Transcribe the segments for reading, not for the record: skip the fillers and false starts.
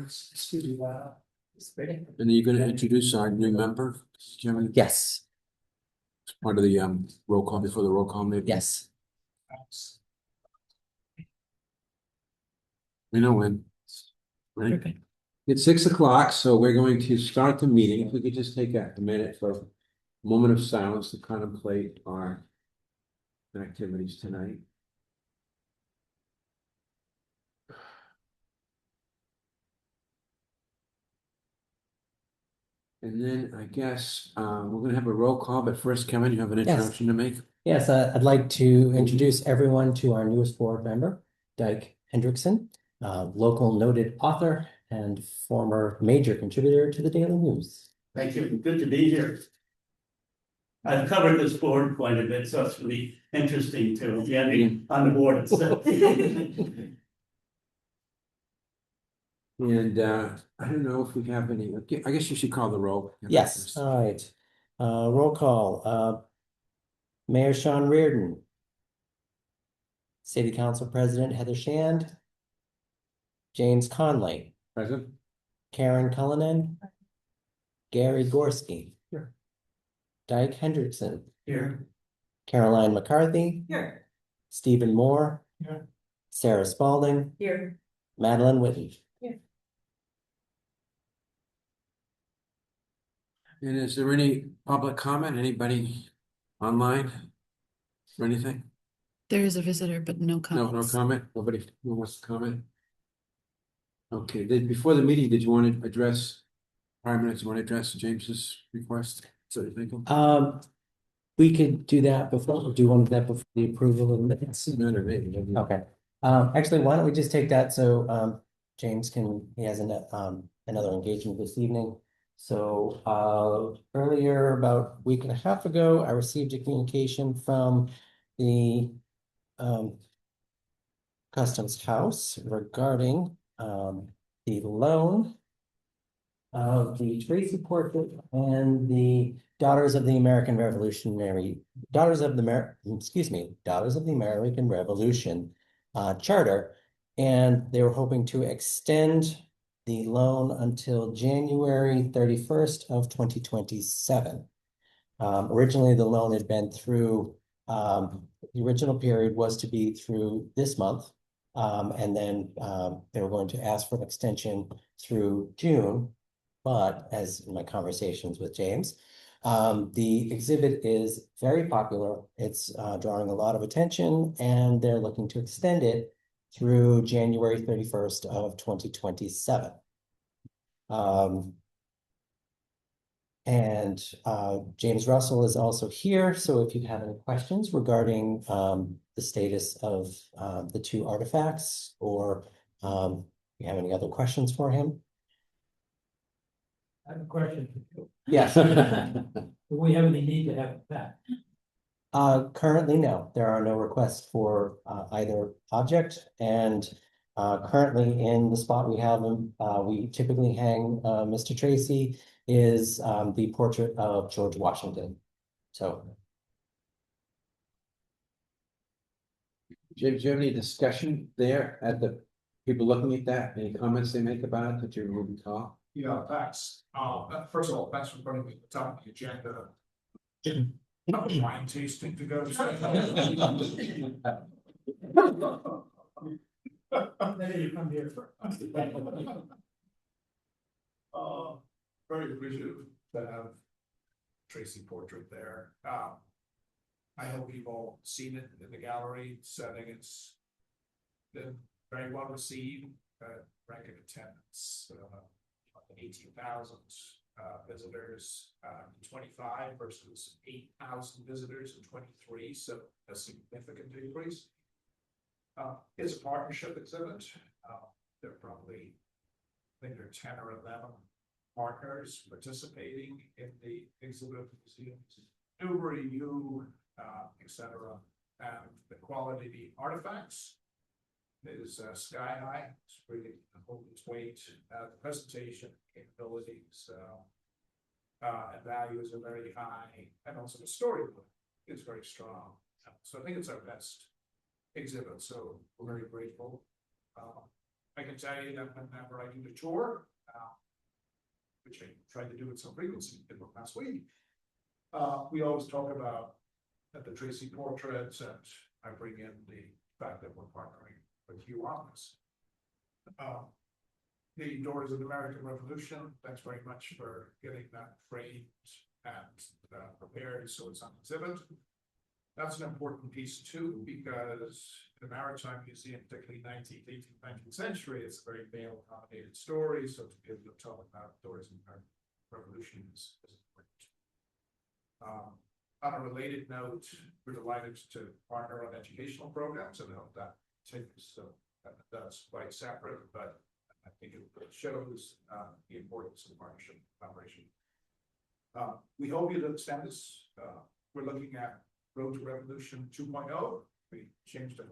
Excuse me, And are you going to introduce our new member, Jimmy? yes, Part of the roll call before the roll call, maybe? yes. We know when. Right? Okay. It's 6 o'clock, so we're going to start the meeting. If we could just take a minute for a moment of silence to contemplate our activities tonight. And then I guess we're going to have a roll call, but first, Kevin, you have an introduction to make? Yes, I'd like to introduce everyone to our newest board member, Dyke Hendrickson, local noted author and former major contributor to the Daily News. Thank you. Good to be here. I've covered this board quite a bit, so it's really interesting to be on the board itself. And I don't know if we have any, I guess you should call the roll. Yes, all right. Roll call. Mayor Sean Reardon. City Council President Heather Shand. James Conley. Present? Karen Cullinan. Gary Gorski. Here. Dyke Hendrickson. Here. Caroline McCarthy. Here. Stephen Moore. Here. Sarah Spalding. Here. Madeline Whitty. And is there any public comment? Anybody online or anything? There is a visitor, but no No comments. comment? Nobody who wants to comment? Okay, before the meeting, did you want to address, 5 minutes, you want to address James's request? So you're thinking? We could do that before, do you want that before the approval of the minutes? No, maybe. Okay, actually, why don't we just take that, so, James he has another engagement this evening. So, earlier, about a week and a half ago, I received a communication from the, Customs House regarding, the loan of the Tracy portrait and the Daughters of the American Revolution charter. And they were hoping to extend the loan until January 31st of 2027. Originally, the loan had been through, the original period was to be through this month. And then they were going to ask for an extension through June. But as in my conversations with James, the exhibit is very popular. It's drawing a lot of attention, and they're looking to extend it through January 31st of 2027. And James Russell is also here. So if you have any questions regarding the status of the two artifacts, or you have any other questions for him. I have a question for you. Yes. Do we have any need to have it back? Currently, no. There are no requests for either object, and currently in the spot we have them, we typically hang Mr. Tracy is the portrait of George Washington. So. James, do you have any discussion there at the people looking at that? Any comments they make about it that you will recall? Yeah, thanks. First of all, thanks for putting me at the top of the agenda. Not wine tasting to go. Maybe you come here for. Very appreciative to have Tracy portrait there. I hope you've all seen it in the gallery setting. It's been very well received, record attendance, 18,000 visitors in 25 versus 8,000 visitors in 23, so a significant increase. It's a partnership exhibit. There are probably, I think there are 10 or 11 partners participating in the exhibit, museums, Newbury, etc. And the quality of the artifacts is sky high. It's really holding its weight. The presentation capabilities and values are very high, and also the storybook is very strong. So I think it's our best exhibit. So we're very grateful. I can tell you that whenever I do the tour, which I tried to do with some frequency, did one last week. We always talk about the Tracy portraits, and I bring in the fact that we're partnering with Hugh on this. The Doors of the American Revolution, thanks very much for getting that framed and prepared so it's on exhibit. That's an important piece too, because the Maritime Museum, particularly 19th, 18th, 19th century, it's a very male-dominated story, so to be able to talk about Doors of the American Revolution is important. On a related note, we're delighted to partner on educational programs and help that take, so that's quite separate, but I think it shows the importance of partnership and collaboration. We hope you'll extend this. We're looking at Road to Revolution 2.0. We changed the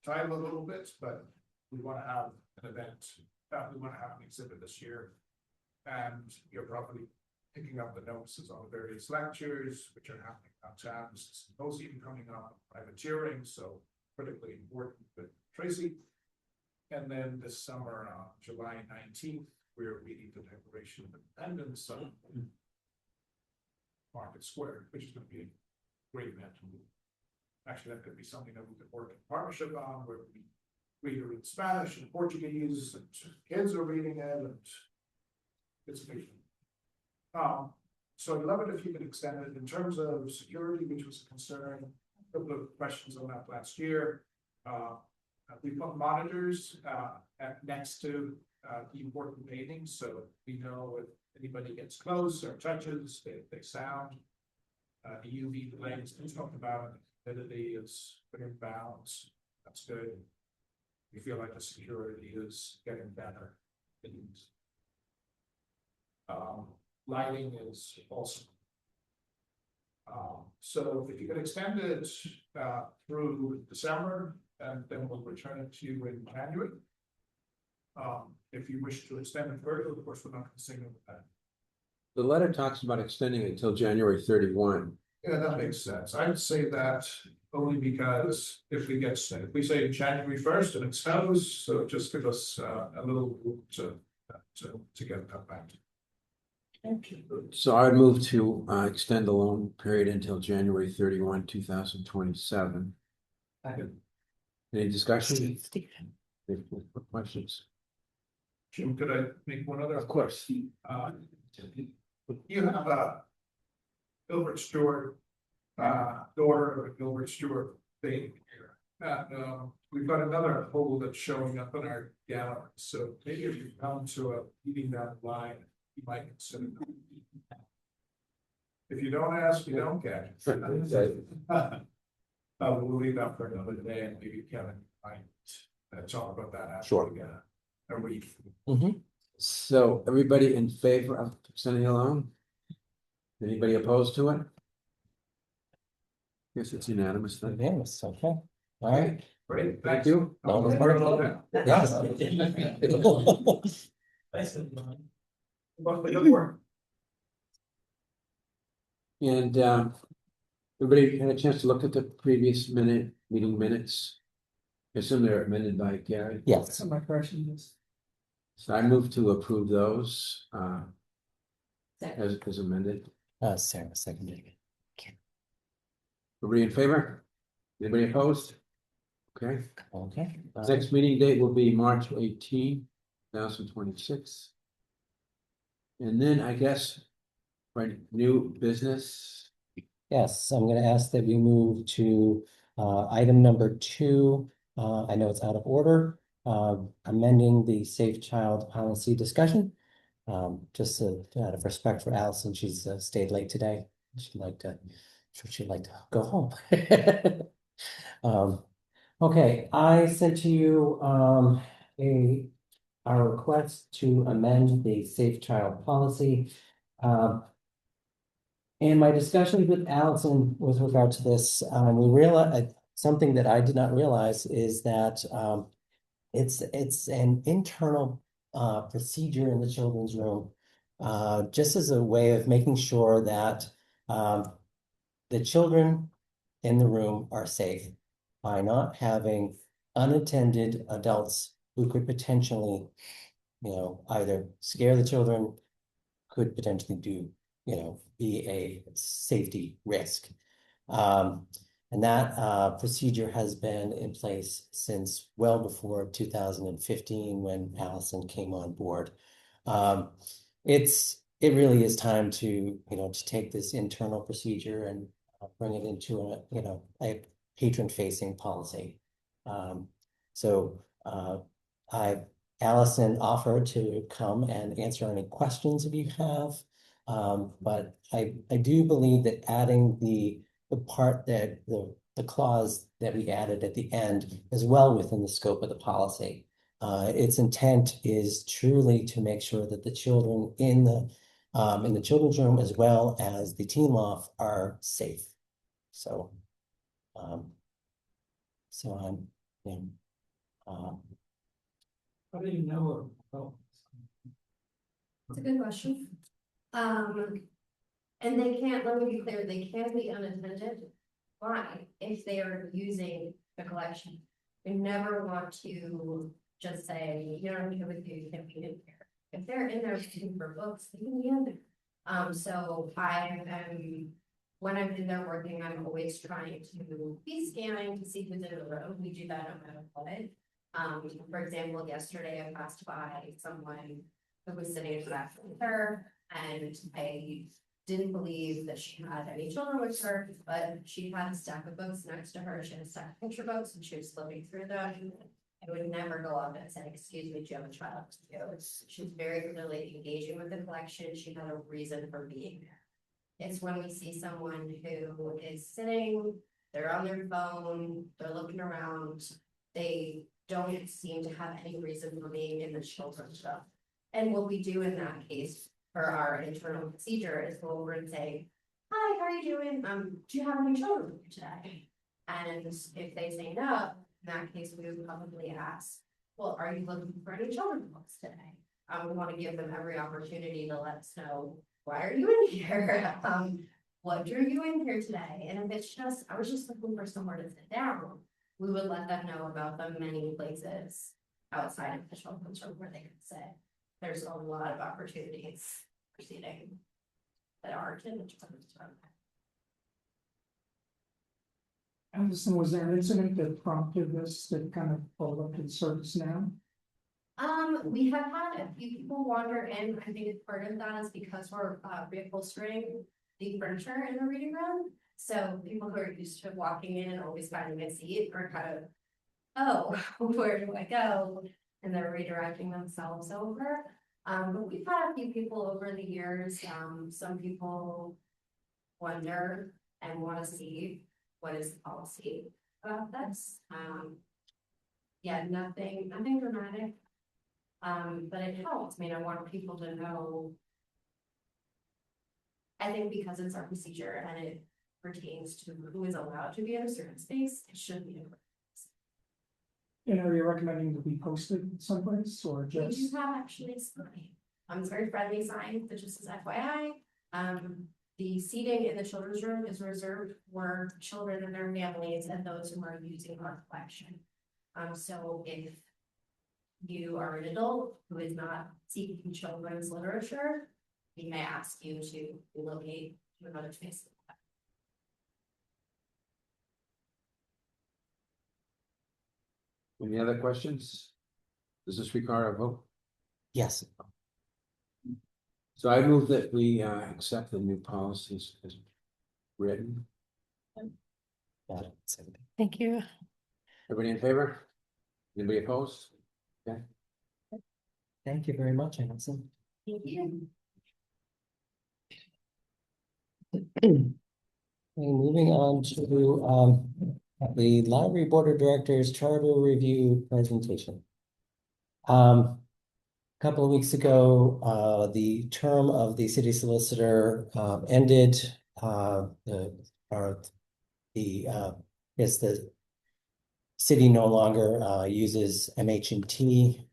title a little bit, but we want to have an event. We want to have an exhibit this year, and you're probably picking up the notices on the various lectures which are happening downtown. There's a symposium coming up, privateering, so critically important with Tracy. And then this summer, on July 19th, we're reading the Declaration of Independence on Market Square, which is going to be a great event. Actually, that could be something that we could work in partnership on, where we read it in Spanish and Portuguese, and kids are reading it, and it's amazing. So I'd love it if you could extend it in terms of security, which was a concern. A couple of questions on that last year. We put monitors next to the important paintings, so we know if anybody gets close or touches, they sound. The UV lens we talked about, humidity is within bounds. That's good. We feel like the security is getting better. Lighting is awesome. So if you could extend it through December, and then we'll return it to you in January. If you wish to extend it further, of course, we're not considering that. The letter talks about extending it until January 31. Yeah, that makes sense. I'd say that only because if we say January 1st and it snows, so just give us a little room to get that back. So I would move to extend the loan period until January 31, 2027. Any discussion? Any questions? Jim, could I make one other? Of course. You have a Gilbert Stewart, daughter of a Gilbert Stewart thing here. And we've got another hole that's showing up in our gallery. So maybe if you come to a meeting down the line, you might consider that. If you don't ask, you don't get. We'll leave that for another day, and maybe Kevin might talk about that after Sure. we get a read. So everybody in favor of extending the loan? Anybody opposed to it? Yes, it's unanimous then. Unanimous, okay, all right. Great, Thank thanks. you. No, I'll it's work perfect. on that. Yes. But good work. And everybody had a chance to look at the previous meeting minutes. I assume they're amended by Gary. Yes, My correction is. So I move to approve those as amended. Sarah seconded. Everybody in favor? Anybody opposed? Okay. Okay. Next meeting date will be March 18, 2026. And then I guess, right, new business. Yes, I'm gonna ask that we move to item number 2. I know it's out of order, amending the Safe Child policy discussion. Just out of respect for Allison, she's stayed late today. She'd like to go home. Okay, I sent to you our request to amend the Safe Child policy. In my discussion with Allison with regard to this, we realized something that I did not realize is that it's an internal procedure in the children's room, just as a way of making sure that the children in the room are safe by not having unattended adults who could potentially, either scare the children, could potentially be a safety risk. And that procedure has been in place since well before 2015 when Allison came on board. It really is time to take this internal procedure and bring it into a patron-facing policy. So Allison offered to come and answer any questions if you have. But I do believe that adding the part that the clause that we added at the end is well within the scope of the policy. Its intent is truly to make sure that the children in the children's room as well as the teen loft are safe. So, I'm, How do you know? It's a good question. And they can't, let me be clear, they can be unattended. Why? If they are using the collection. We never want to just say, you don't have with you, you can't be in here. If they're in there looking for books, they can be in there. So I am, when I'm in there working, I'm always trying to be scanning to see who's in the room. We do that no matter what. For example, yesterday I passed by someone who was sitting in the back with her, and I didn't believe that she had any children with her, but she had a stack of books next to her. She had a stack of picture books, and she was flipping through them. I would never go up and say, "Excuse me, do you have a child?" She was very clearly engaging with the collection. She had a reason for being there. It's when we see someone who is sitting, they're on their phone, they're looking around, they don't seem to have any reason for being in the children's room. And what we do in that case for our internal procedure is go over and say, "Hi, how are you doing? Do you have any children with you today?" And if they say no, in that case, we would probably ask, "Well, are you looking for any children's books today?" We want to give them every opportunity to let us know, why are you in here? What drew you in here today? And if it's just, I was just looking for somewhere to sit down, we would let them know about the many places outside of the children's room where they could sit. There's a lot of opportunities for seating that aren't in the children's room. Anderson, was there an incident that prompted this that kind of pulled up to the surface now? We have had a few people wander in. I think part of that is because we're reupholstering the furniture in the reading room. So people who are used to walking in and always finding a seat are kind of, oh, where do I go? And they're redirecting themselves over. But we've had a few people over the years. Some people wonder and want to see what is the policy about this. Yeah, nothing dramatic. But it helps. I mean, I want people to know. I think because it's our procedure and it pertains to who is allowed to be in a certain space, it should be. And are you recommending to be posted someplace or We just? do have actually a sign. It's a very friendly sign that just says FYI. The seating in the children's room is reserved for children and their families and those who are using our collection. So if you are an adult who is not seeking children's literature, we may ask you to relocate to another space. Any other questions? Does this require a vote? yes. So I move that we accept the new policies as written. Got it. Thank you. Everybody in favor? Anybody opposed? Okay. Thank you very much, Allison. Thank you. Okay, moving on to the Library Board of Directors Charter Review presentation. A couple of weeks ago, the term of the city solicitor ended. The city no longer uses MH&T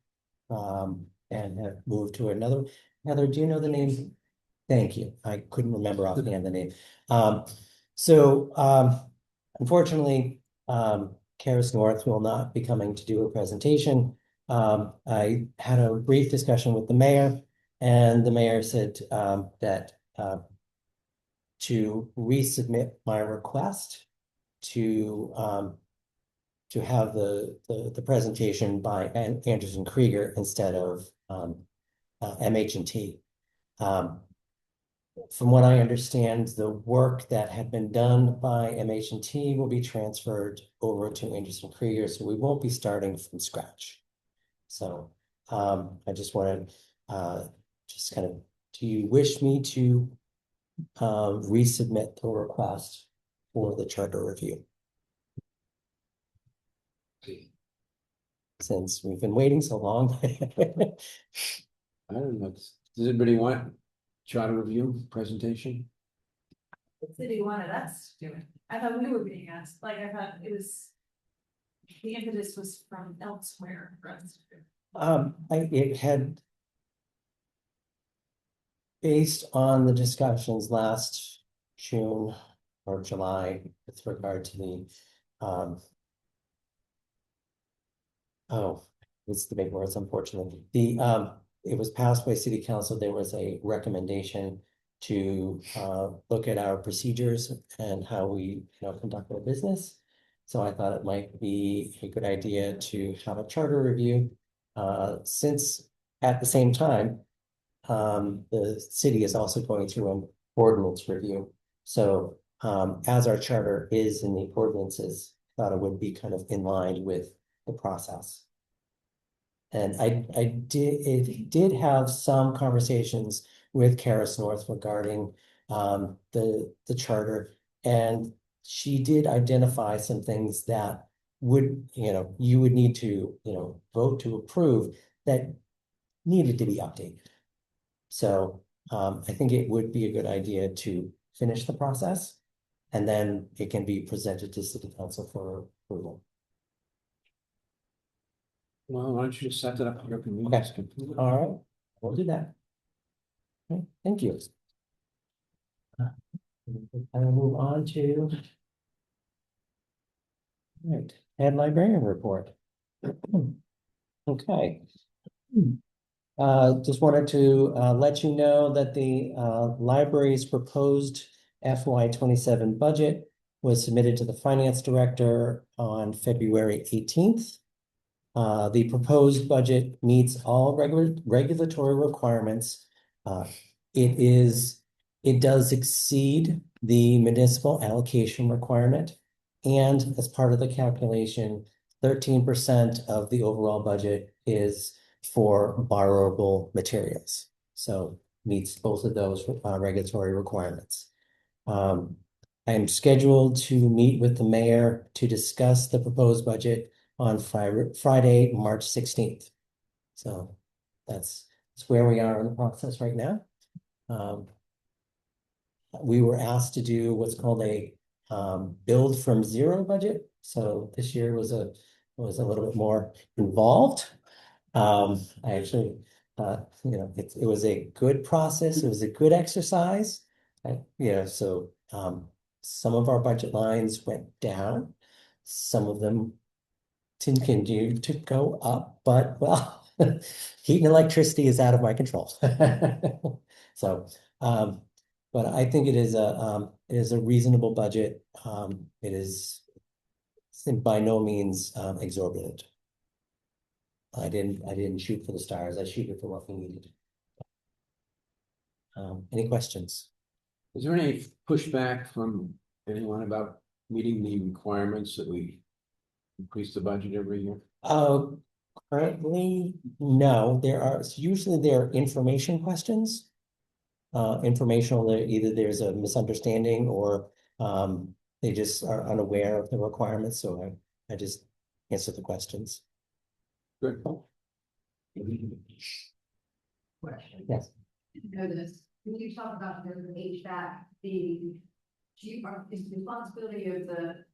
and have moved to another. Heather, do you know the name? Thank you. I couldn't remember offhand the name. Unfortunately, Karis North will not be coming to do a presentation. I had a brief discussion with the mayor, and the mayor said, that, to resubmit my request to have the presentation by Anderson Krieger instead of, MH&T. From what I understand, the work that had been done by MH&T will be transferred over to Anderson Krieger, so we won't be starting from scratch. So, I just wanted, just kind of, do you wish me to, resubmit the request for the charter review? Since we've been waiting so long. I don't know, does anybody want charter review presentation? The city wanted us to do it. I thought we were being asked, like, I thought it was. The impetus was from elsewhere for us to do. It had. Based on the discussions last June or July with regard to the, oh, it's the big words, unfortunately. It was passed by city council. There was a recommendation to look at our procedures and how we, conduct our business. So I thought it might be a good idea to have a charter review, since at the same time, the city is also going through an ordinance review. So, as our charter is in the ordinances, I thought it would be kind of in line with the process. And it did have some conversations with Karis North regarding, the charter. And she did identify some things that would, you would need to, vote to approve that needed to be updated. So, I think it would be a good idea to finish the process, and then it can be presented to city council for approval. Well, why don't you just set that up at your convenience? All right, we'll do that. Okay, thank you. I will move on to. Right, head librarian report. Okay. Just wanted to let you know that the library's proposed FY 27 budget was submitted to the finance director on February 18th. The proposed budget meets all regulatory requirements. It does exceed the municipal allocation requirement. And as part of the calculation, 13% of the overall budget is for borrowable materials. So meets both of those regulatory requirements. I'm scheduled to meet with the mayor to discuss the proposed budget on Friday, March 16th. So that's where we are in the process right now. We were asked to do what's called a build from zero budget. So this year was a little bit more involved. I actually, it was a good process. It was a good exercise. So some of our budget lines went down. Some of them continue to go up, but well, heat and electricity is out of my control. So, but I think it is a reasonable budget. It is by no means exorbitant. I didn't shoot for the stars. I shoot for what we needed. Any questions? Is there any pushback from anyone about meeting the requirements that we increase the budget every year? Currently, no. Usually there are information questions. Informational, either there's a misunderstanding or they just are unaware of the requirements. So I just answer the questions. Good. Question. Yes. Notice, when you talk about the HVAC, the responsibility of the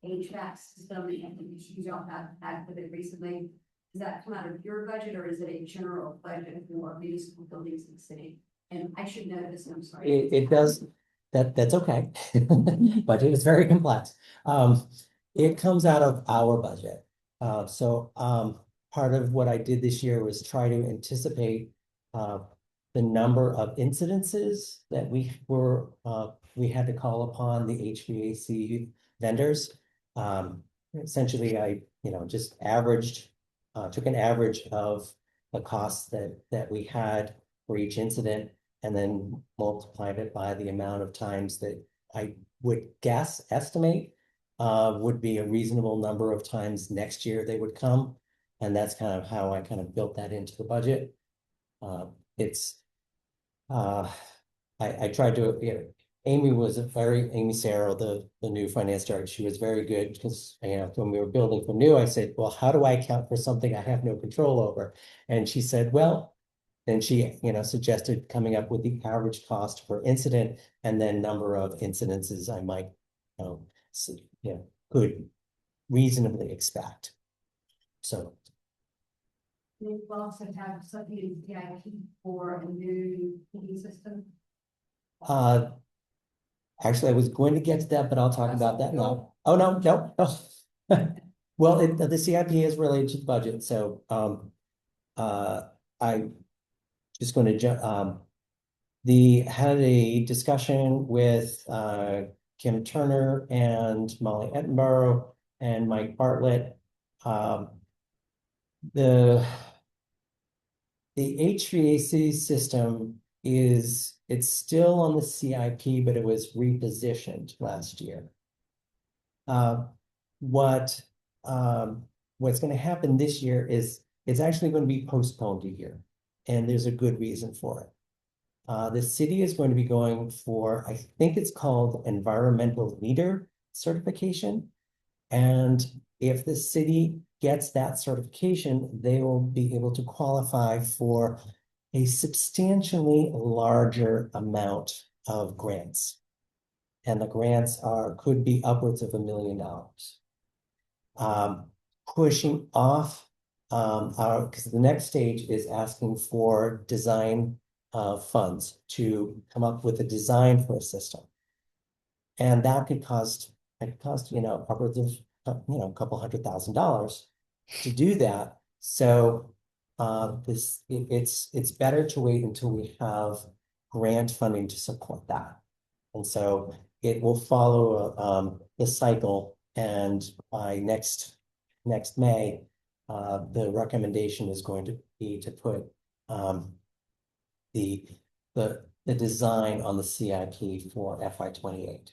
HVAC system and the issues y'all have had with it recently, does that come out of your budget or is it a general budget for municipal buildings in the city? And I should know this, I'm sorry. It does, that's okay. Budget is very complex. It comes out of our budget. So part of what I did this year was try to anticipate the number of incidences that we had to call upon the HVAC vendors. Essentially, I, just took an average of the costs that we had for each incident and then multiplied it by the amount of times that I would estimate would be a reasonable number of times next year they would come. And that's kind of how I kind of built that into the budget. I tried to, Amy Sarah, the new finance director, she was very good because, when we were building from new, I said, well, how do I account for something I have no control over? And she said, well, then she, suggested coming up with the average cost per incident and then number of incidences I might, could reasonably expect. So. We will also have something in CIP for a new heating system. Actually, I was going to get to that, but I'll talk about that now. Oh, no. Well, the CIP is related to the budget, so I just going to had a discussion with Kim Turner and Molly Ettenborough and Mike Bartlett. The HVAC system it's still on the CIP, but it was repositioned last year. What's going to happen this year is it's actually going to be postponed a year, and there's a good reason for it. The city is going to be going for, I think it's called environmental leader certification. And if the city gets that certification, they will be able to qualify for a substantially larger amount of grants. And the grants could be upwards of $1 million. Pushing off because the next stage is asking for design funds to come up with a design for a system. And that could cost, upwards of, a couple $100,000 to do that. So it's better to wait until we have grant funding to support that. And so it will follow the cycle, and by next May, the recommendation is going to be to put the design on the CIP for FY28.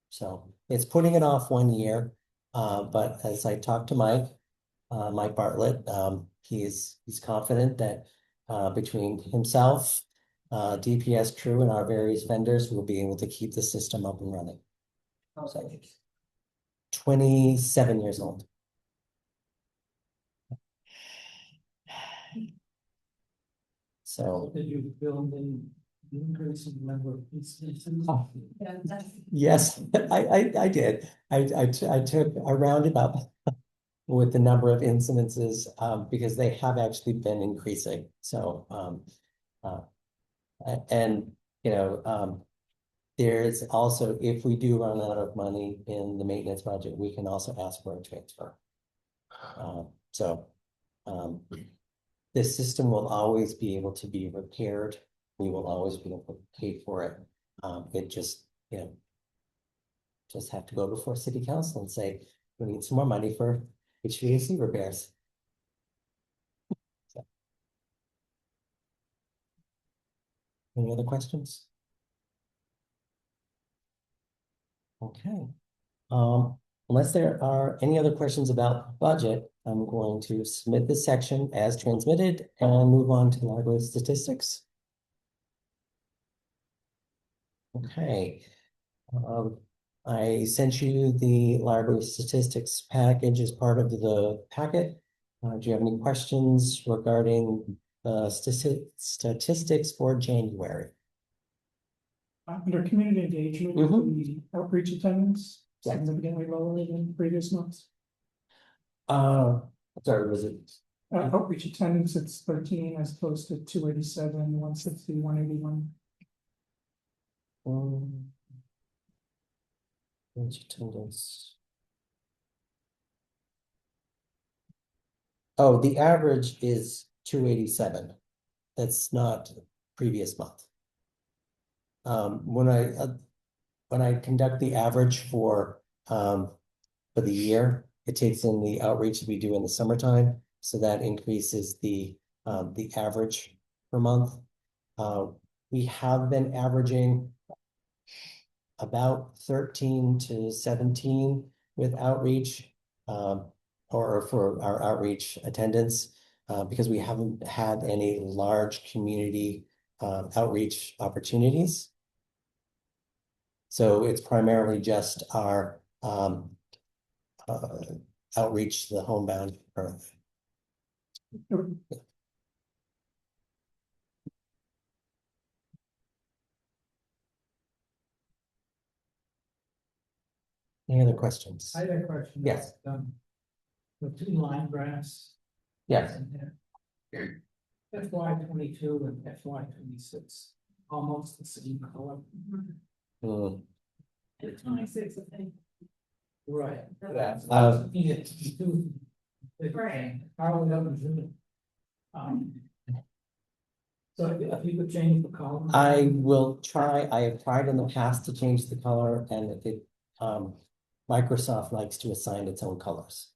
So it's putting it off 1 year, but as I talked to Mike Bartlett, he's confident that between himself, DPS crew, and our various vendors, we'll be able to keep the system up and running. So, 27 years old. So. Did you build in the increase in the number of instances? Oh. Yeah, that's Yes, I did. I rounded up with the number of incidences because they have actually been increasing. So there's also, if we do run out of money in the maintenance budget, we can also ask for a transfer. The system will always be able to be repaired. We will always be able to pay for it. It just, just have to go before city council and say, we need some more money for HVAC repairs. So. Any other questions? Okay. Unless there are any other questions about budget, I'm going to submit this section as transmitted and move on to library statistics. Okay. I sent you the library statistics package as part of the packet. Do you have any questions regarding statistics for January? Under community engagement, the outreach attendance significantly lower than previous months. Sorry, was it? Outreach attendance, it's 13 as opposed to 287, 160, 181. Outreach attendance. Oh, the average is 287. That's not previous month. When I conduct the average for the year, it takes in the outreach that we do in the summertime, so that increases the average per month. We have been averaging about 13 to 17 with outreach, or for our outreach attendance, because we haven't had any large community outreach opportunities. So it's primarily just our outreach to the homebound currently. Any other questions? I had a question. Yes. The two line graphs. Yes. FY 22 and FY 26, almost the same color. Hmm. 26, I think. Right. Yeah. Looking at two. Right. How we have Zoom. So if you could change the color. I will try. I have tried in the past to change the color, and Microsoft likes to assign its own colors.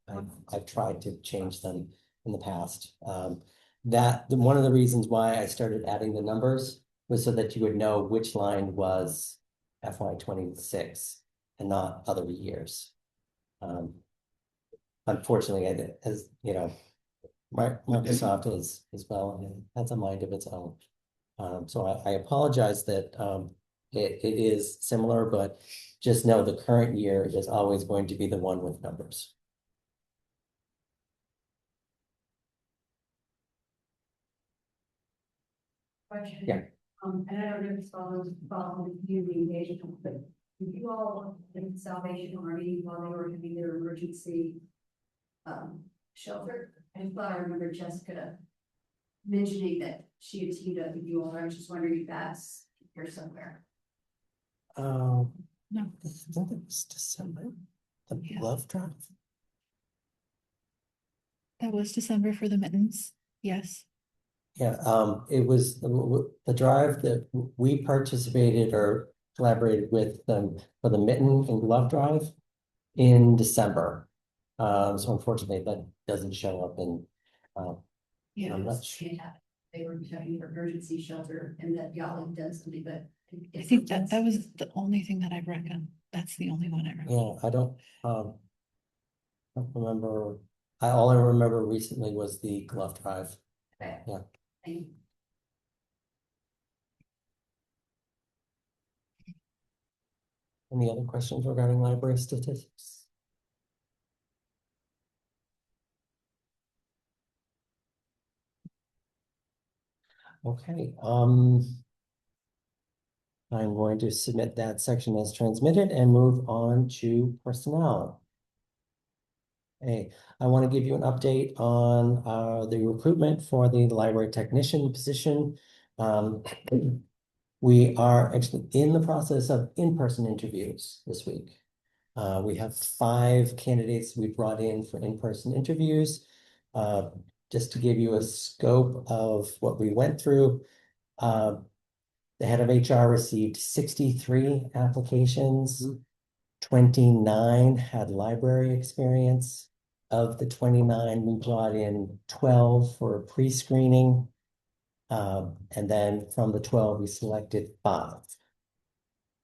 I've tried to change them in the past. One of the reasons why I started adding the numbers was so that you would know which line was FY 26 and not other years. Unfortunately, as you know, Microsoft is as well, and has a mind of its own. So I apologize that it is similar, but just know the current year is always going to be the one with numbers. Question. Yeah. And I don't know if it's following community engagement, but you all in Salvation Army, while they were having their emergency shelter, I thought I remember Jessica mentioning that she had teamed up with you all. I was just wondering if that's here somewhere. No. No. I think it was December. The Yeah. love drive. That was December for the mittens. Yes. Yeah, it was the drive that we participated or collaborated with them for the mitten and glove drive in December. So unfortunately, that doesn't show up in. Yeah. I'm not sure. They were having their emergency shelter and that y'all had done something, but. I think that was the only thing that I reckon. That's the only one I reckon. Yeah, I don't remember. All I remember recently was the glove drive. Okay. Yeah. Thank you. Any other questions regarding library statistics? Okay, I'm going to submit that section as transmitted and move on to personnel. Hey, I want to give you an update on the recruitment for the library technician position. We are actually in the process of in-person interviews this week. We have 5 candidates we brought in for in-person interviews. Just to give you a scope of what we went through, the head of HR received 63 applications. 29 had library experience. Of the 29, we brought in 12 for pre-screening. And then from the 12, we selected 5.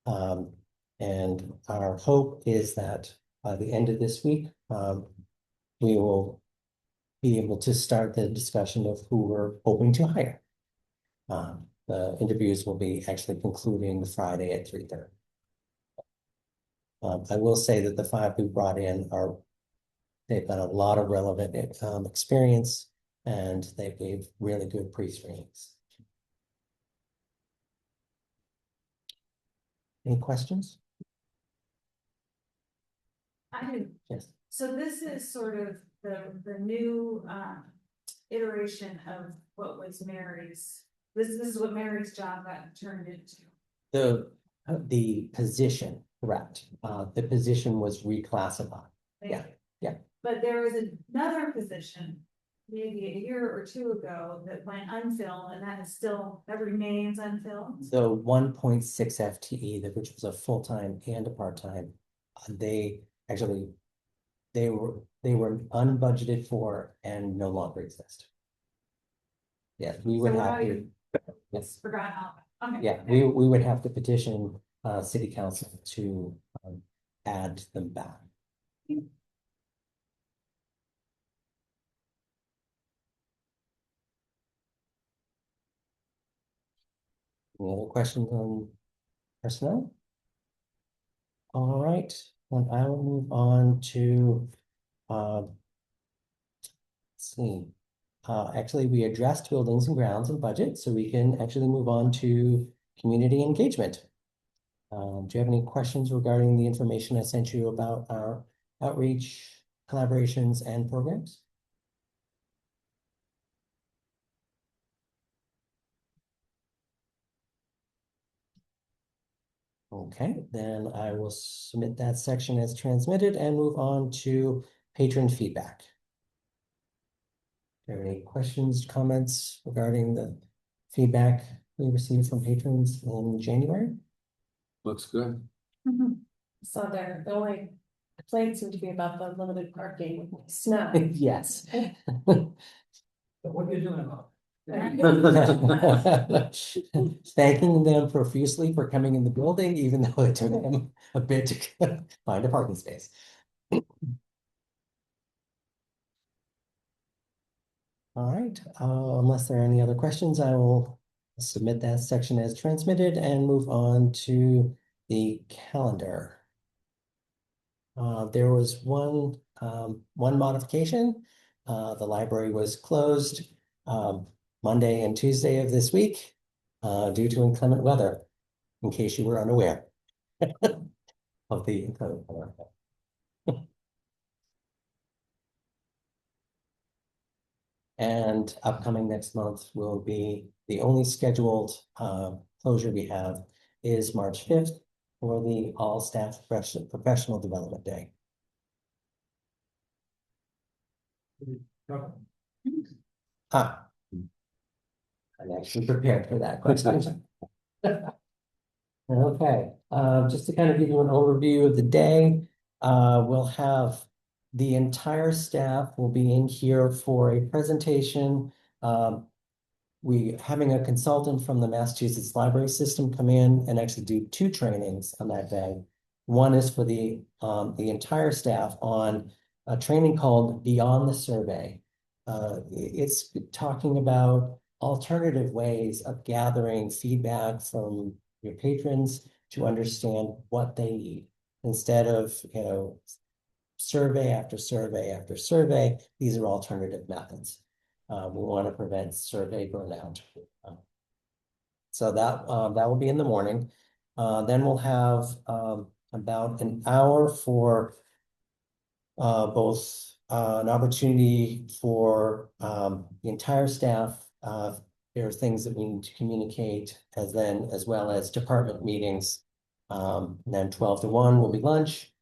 And our hope is that by the end of this week, we will be able to start the discussion of who we're hoping to hire. The interviews will be actually concluding Friday at 3:30. I will say that the 5 we brought in they've got a lot of relevant experience, and they gave really good pre-screenings. Any questions? I do. Yes. So this is sort of the new iteration of what was Mary's, this is what Mary's job got turned into. The position, correct. The position was reclassified. Thank Yeah, you. yeah. But there is another position maybe a year or two ago that went unfilled and that remains unfilled. The 1.6 FTE, which was a full-time and a part-time, they actually, they were unbudgeted for and no longer exist. Yeah, we would So have how to, you- yes, It's forgotten all. Okay. yeah, we would have to petition city council to add them back. Any other questions on personnel? All right, then I will move on to let's see. Actually, we addressed buildings and grounds and budget, so we can actually move on to community engagement. Do you have any questions regarding the information I sent you about our outreach, collaborations, and programs? Okay, then I will submit that section as transmitted and move on to patron feedback. Do you have any questions, comments regarding the feedback we received from patrons in January? Looks good. So the only complaint seemed to be about the limited parking with snow. Yes. What are you doing about? Thanking them profusely for coming in the building, even though it took them a bit to find a parking space. All right, unless there are any other questions, I will submit that section as transmitted and move on to the calendar. There was one modification. The library was closed Monday and Tuesday of this week due to inclement weather, in case you were unaware of the inclement weather. And upcoming next month will be the only scheduled closure we have is March 5th for the all staff professional development day. Ah. I'm actually prepared for that question. Okay, just to kind of give you an overview of the day, we'll have the entire staff will be in here for a presentation. We having a consultant from the Massachusetts Library System come in and actually do two trainings on that day. One is for the entire staff on a training called Beyond the Survey. It's talking about alternative ways of gathering feedback from your patrons to understand what they need. Instead of, survey after survey after survey, these are alternative methods. We want to prevent survey burnout. So that will be in the morning. Then we'll have about an hour for both an opportunity for the entire staff. There are things that we need to communicate as well as department meetings. And then 12 to 1 will be lunch.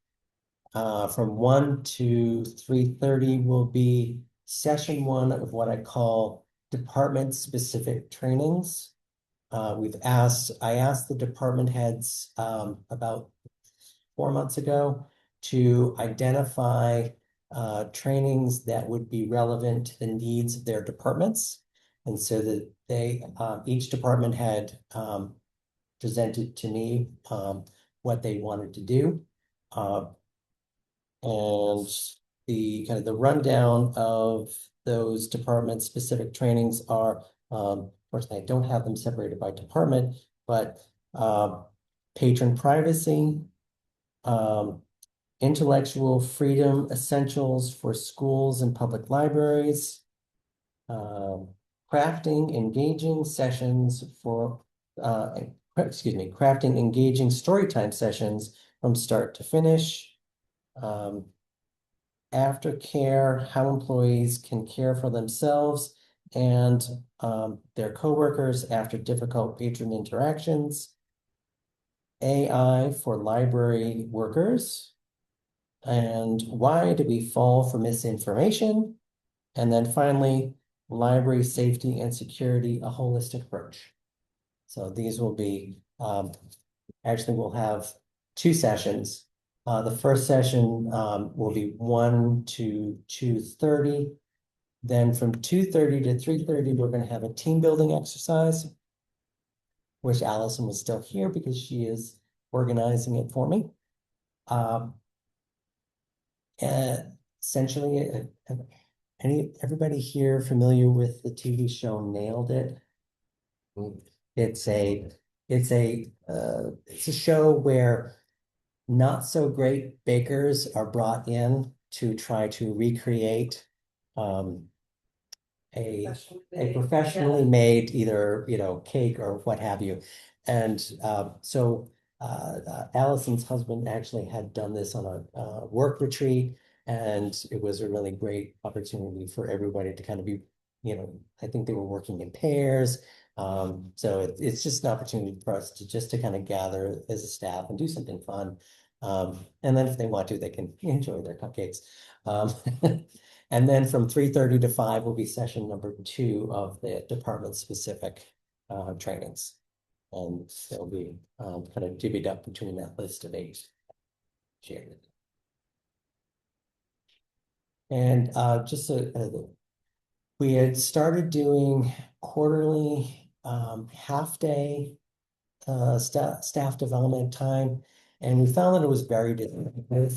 From 1 to 3:30 will be session 1 of what I call department specific trainings. I asked the department heads about 4 months ago to identify trainings that would be relevant to the needs of their departments. And so that each department had presented to me what they wanted to do. And the kind of the rundown of those department specific trainings are, of course, I don't have them separated by department, but patron privacy, intellectual freedom essentials for schools and public libraries, crafting engaging sessions for, crafting engaging storytime sessions from start to finish, aftercare, how employees can care for themselves and their coworkers after difficult patron interactions, AI for library workers, and why do we fall for misinformation, And then finally, library safety and security, a holistic approach. So these will be, actually we'll have 2 sessions. The first session will be 1 to 2:30. Then from 2:30 to 3:30, we're going to have a team building exercise, which Allison was still here because she is organizing it for me. And essentially, everybody here familiar with the TV show Nailed It? It's a show where not so great bakers are brought in to try to recreate a professionally made either, cake or what have you. And so Allison's husband actually had done this on a work retreat, and it was a really great opportunity for everybody to kind of be, I think they were working in pairs. So it's just an opportunity for us to kind of gather as a staff and do something fun. And then if they want to, they can enjoy their cupcakes. And then from 3:30 to 5 will be session number 2 of the department specific trainings. And they'll be kind of divvied up between that list of 8 shared. And just we had started doing quarterly half-day staff development time, and we found that it was very difficult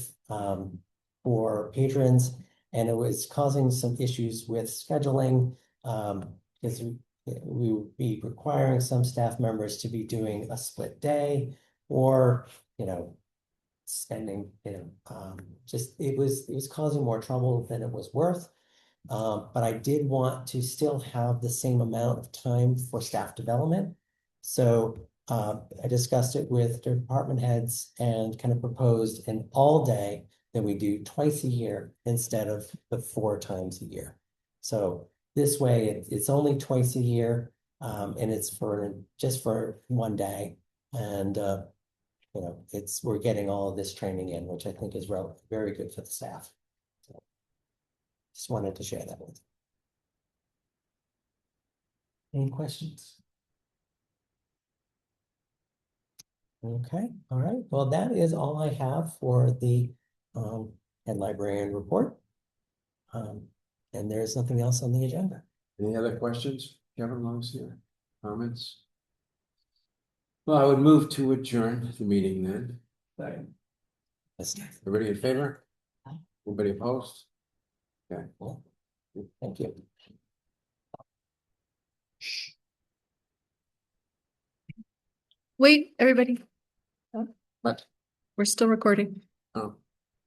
for patrons, and it was causing some issues with scheduling because we would be requiring some staff members to be doing a split day, or spending just it was causing more trouble than it was worth. But I did want to still have the same amount of time for staff development. So I discussed it with department heads and kind of proposed an all day that we do twice a year instead of the 4 times a year. So this way it's only twice a year, and it's just for 1 day. And we're getting all of this training in, which I think is very good for the staff. So just wanted to share that with you. Any questions? Okay, all right. Well, that is all I have for the head librarian report. And there's nothing else on the agenda. Any other questions? Kevin, Lois here, comments? Well, I would move to adjourn the meeting then. Everybody in favor? Anybody opposed? Okay. Thank you. Wait, everybody. What? We're still recording. Oh.